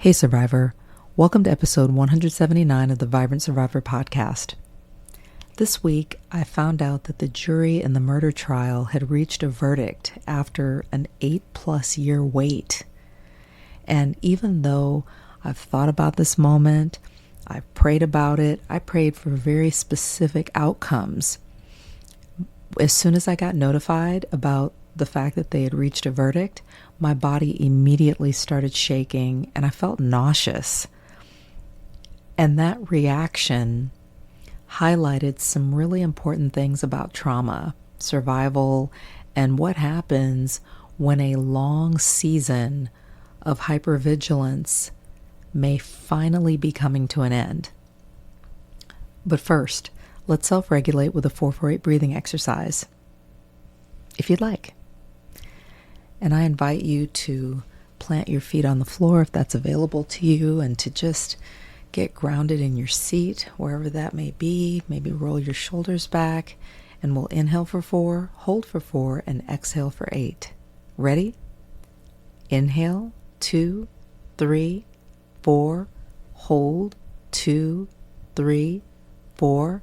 Hey Survivor, welcome to episode 179 of the Vibrant Survivor podcast. This week, I found out that the jury in the murder trial had reached a verdict after an 8+ year wait. And even though I've thought about this moment, I've prayed about it, I prayed for very specific outcomes. As soon as I got notified about the fact that they had reached a verdict, my body immediately started shaking and I felt nauseous. And that reaction highlighted some really important things about trauma, survival, and what happens when a long season of hypervigilance may finally be coming to an end. But first, let's self-regulate with a 4-4-8 breathing exercise, if you'd like. And I invite you to plant your feet on the floor if that's available to you, and to just get grounded in your seat, wherever that may be. Maybe roll your shoulders back, and we'll inhale for 4, hold for 4, and exhale for 8. Ready? Inhale, 2, 3, 4, hold, 2, 3, 4,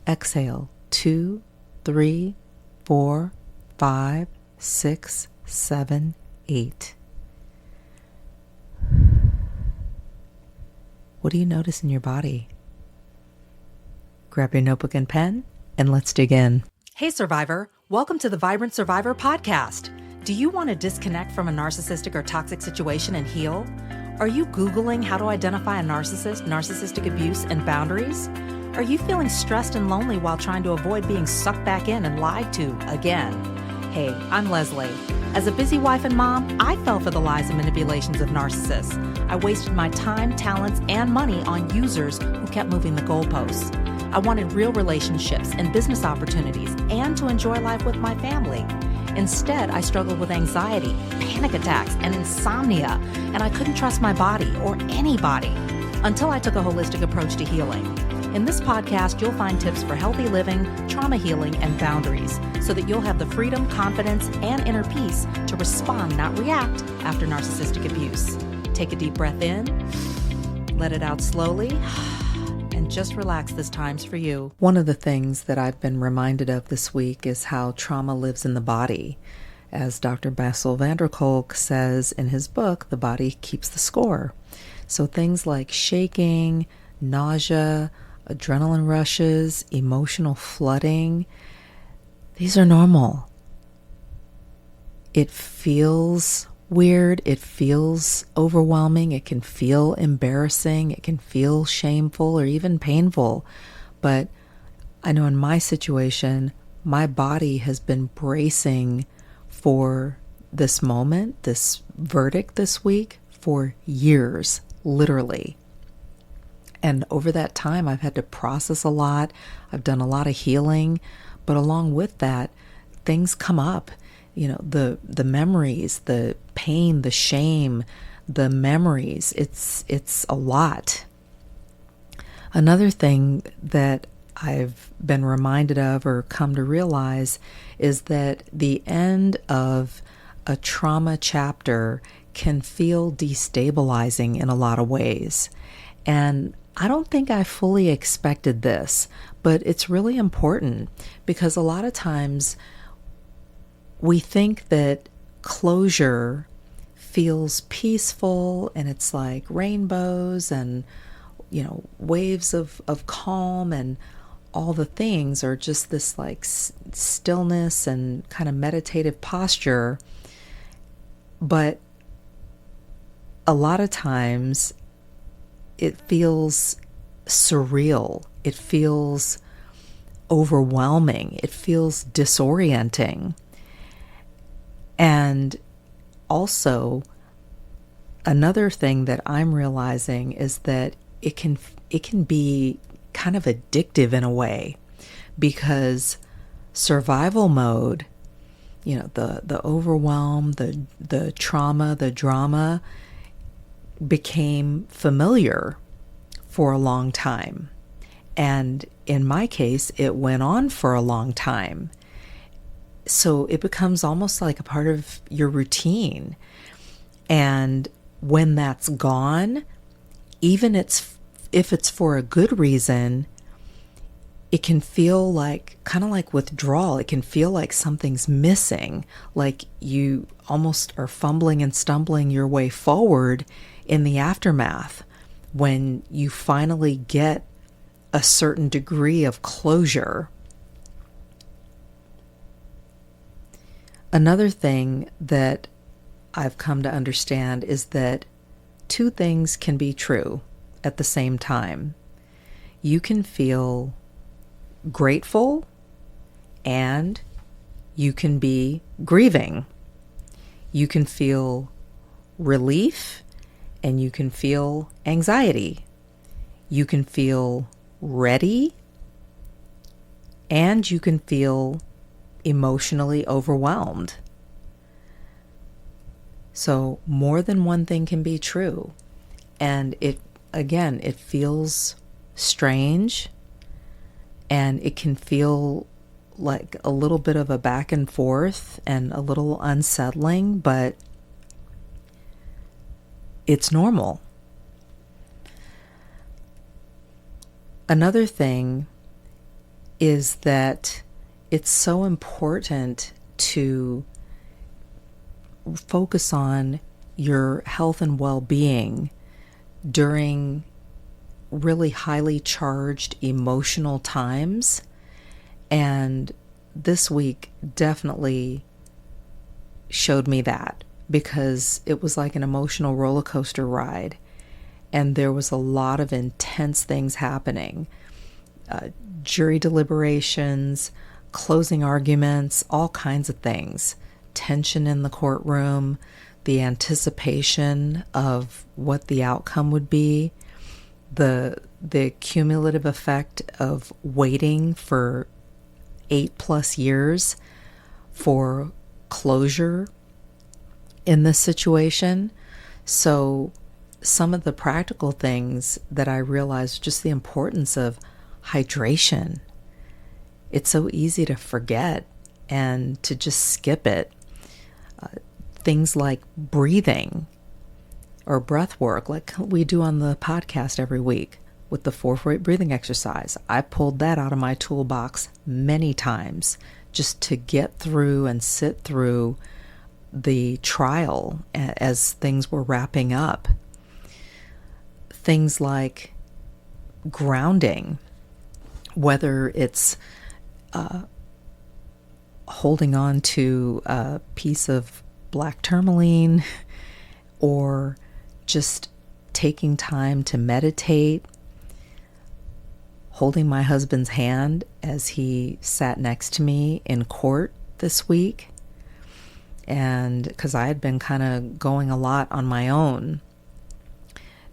exhale, 2, 3, 4, 5, 6, 7, 8. What do you notice in your body? Grab your notebook and pen, and let's dig in. Hey Survivor, welcome to the Vibrant Survivor podcast. Do you want to disconnect from a narcissistic or toxic situation and heal? Are you Googling how to identify a narcissist, narcissistic abuse, and boundaries? Are you feeling stressed and lonely while trying to avoid being sucked back in and lied to again? Hey, I'm Leslie. As a busy wife and mom, I fell for the lies and manipulations of narcissists. I wasted my time, talents, and money on users who kept moving the goalposts. I wanted real relationships and business opportunities and to enjoy life with my family. Instead, I struggled with anxiety, panic attacks, and insomnia, and I couldn't trust my body or anybody until I took a holistic approach to healing. In this podcast, you'll find tips for healthy living, trauma healing, and boundaries so that you'll have the freedom, confidence, and inner peace to respond, not react, after narcissistic abuse. Take a deep breath in, let it out slowly, and just relax. This time's for you. One of the things that I've been reminded of this week is how trauma lives in the body. As Dr. Bessel van der Kolk says in his book, The Body Keeps the Score. So things like shaking, nausea, adrenaline rushes, emotional flooding, these are normal. It feels weird, it feels overwhelming, it can feel embarrassing, it can feel shameful or even painful. But I know in my situation, my body has been bracing for this moment, this verdict this week, for years, literally. And over that time, I've had to process a lot. I've done a lot of healing. But along with that, things come up. You know, the memories, the pain, the shame, the memories. It's a lot. Another thing that I've been reminded of or come to realize is that the end of a trauma chapter can feel destabilizing in a lot of ways. And I don't think I fully expected this, but it's really important because a lot of times we think that closure feels peaceful and it's like rainbows and, you know, waves of calm, and all the things are just this like stillness and kind of meditative posture. But a lot of times it feels surreal. It feels overwhelming. It feels disorienting. And also, another thing that I'm realizing is that it can be kind of addictive in a way, because survival mode, you know, the overwhelm, the trauma, the drama became familiar for a long time. And in my case, it went on for a long time. So it becomes almost like a part of your routine. And when that's gone, even if it's for a good reason, it can feel like, kind of like withdrawal. It can feel like something's missing, like you almost are fumbling and stumbling your way forward in the aftermath when you finally get a certain degree of closure. Another thing that I've come to understand is that two things can be true at the same time. You can feel grateful and you can be grieving. You can feel relief and you can feel anxiety. You can feel ready and you can feel emotionally overwhelmed. So more than one thing can be true. And it feels strange and it can feel like a little bit of a back and forth and a little unsettling, but it's normal. Another thing is that it's so important to focus on your health and well-being during really highly charged emotional times. And this week definitely showed me that, because it was like an emotional roller coaster ride. And there was a lot of intense things happening. Jury deliberations, closing arguments, all kinds of things. Tension in the courtroom, the anticipation of what the outcome would be, the cumulative effect of waiting for 8+ years for closure in this situation. So some of the practical things that I realized, just the importance of hydration. It's so easy to forget and to just skip it. Things like breathing or breath work, like we do on the podcast every week with the 4-4-8 breathing exercise. I pulled that out of my toolbox many times just to get through and sit through the trial as things were wrapping up. Things like grounding, whether it's holding on to a piece of black tourmaline or just taking time to meditate, holding my husband's hand as he sat next to me in court this week. And because I had been kind of going a lot on my own,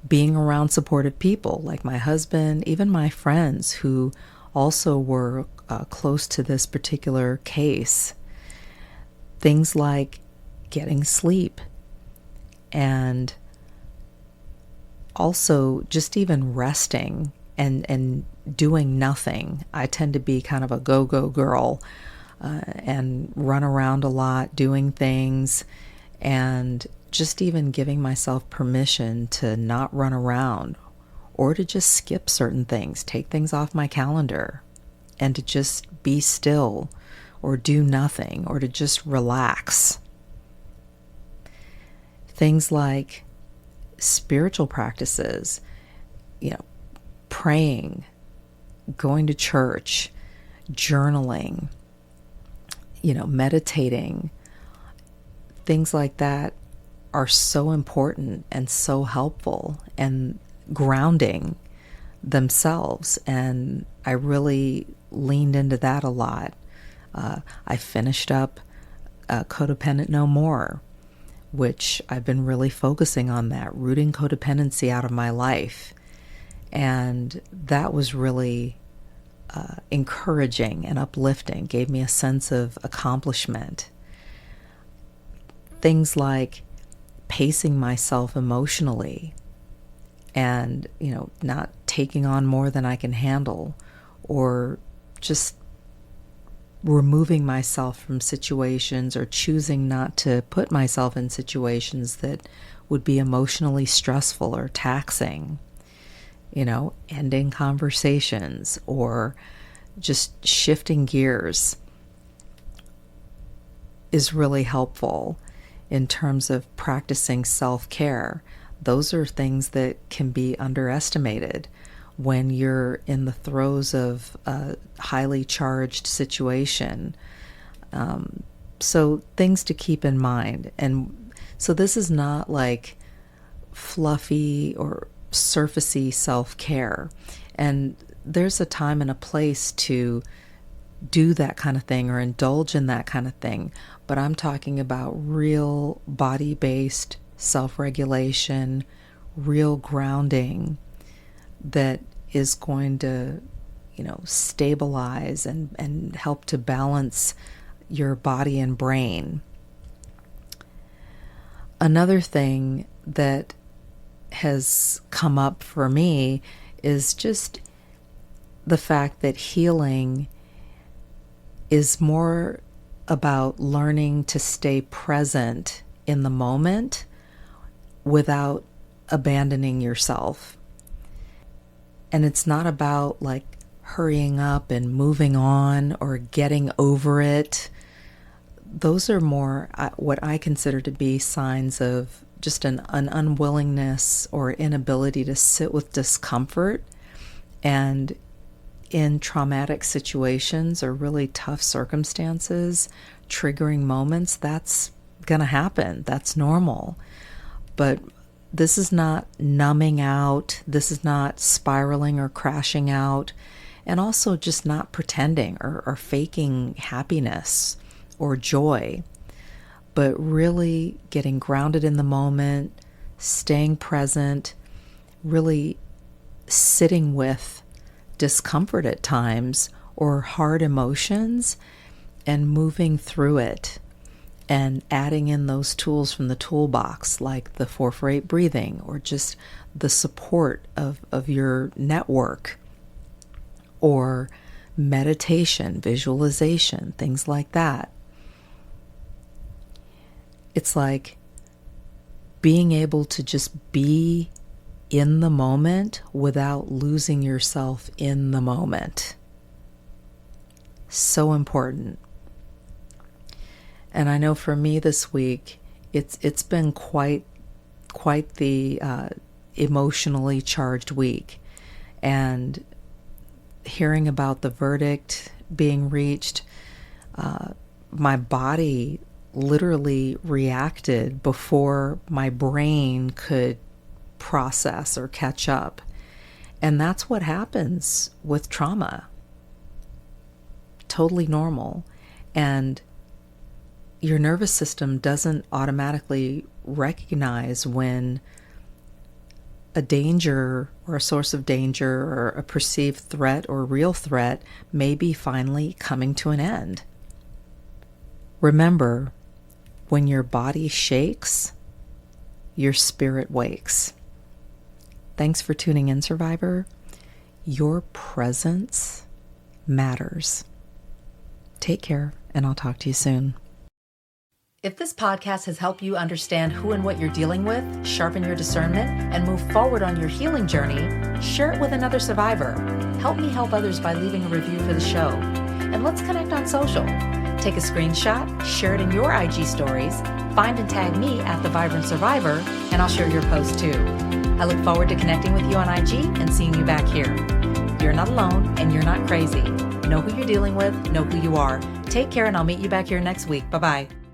being around supportive people like my husband, even my friends who also were close to this particular case. Things like getting sleep and also just even resting and doing nothing. I tend to be kind of a go-go girl and run around a lot doing things, and just even giving myself permission to not run around or to just skip certain things, take things off my calendar, and to just be still or do nothing or to just relax. Things like spiritual practices, praying, going to church, journaling, meditating, things like that are so important and so helpful and grounding themselves. And I really leaned into that a lot. I finished up Codependent No More, which I've been really focusing on that, rooting codependency out of my life. And that was really encouraging and uplifting, gave me a sense of accomplishment. Things like pacing myself emotionally and, not taking on more than I can handle, or just removing myself from situations or choosing not to put myself in situations that would be emotionally stressful or taxing. Ending conversations or just shifting gears is really helpful in terms of practicing self-care. Those are things that can be underestimated when you're in the throes of a highly charged situation. So things to keep in mind. And so this is not like fluffy or surfacey self-care. And there's a time and a place to do that kind of thing or indulge in that kind of thing. But I'm talking about real body-based self-regulation, real grounding that is going to, stabilize and help to balance your body and brain. Another thing that has come up for me is just the fact that healing is more about learning to stay present in the moment without abandoning yourself. And it's not about like hurrying up and moving on or getting over it. Those are more what I consider to be signs of just an unwillingness or inability to sit with discomfort. And in traumatic situations or really tough circumstances, triggering moments, that's going to happen. That's normal. But this is not numbing out. This is not spiraling or crashing out. And also just not pretending or faking happiness or joy, but really getting grounded in the moment, staying present, really sitting with discomfort at times or hard emotions and moving through it and adding in those tools from the toolbox like the 4-for-8 breathing or just the support of your network or meditation, visualization, things like that. It's like being able to just be in the moment without losing yourself in the moment. So important. And I know for me this week, it's been quite the emotionally charged week. And hearing about the verdict being reached, my body literally reacted before my brain could process or catch up. And that's what happens with trauma. Totally normal. And your nervous system doesn't automatically recognize when a danger or a source of danger or a perceived threat or real threat may be finally coming to an end. Remember, when your body shakes, your spirit wakes. Thanks for tuning in, Survivor. Your presence matters. Take care, and I'll talk to you soon. If this podcast has helped you understand who and what you're dealing with, sharpen your discernment, and move forward on your healing journey, share it with another survivor. Help me help others by leaving a review for the show. And let's connect on social. Take a screenshot, share it in your IG stories, find and tag me at The Vibrant Survivor, and I'll share your post too. I look forward to connecting with you on IG and seeing you back here. You're not alone and you're not crazy. Know who you're dealing with, know who you are. Take care, and I'll meet you back here next week. Bye-bye.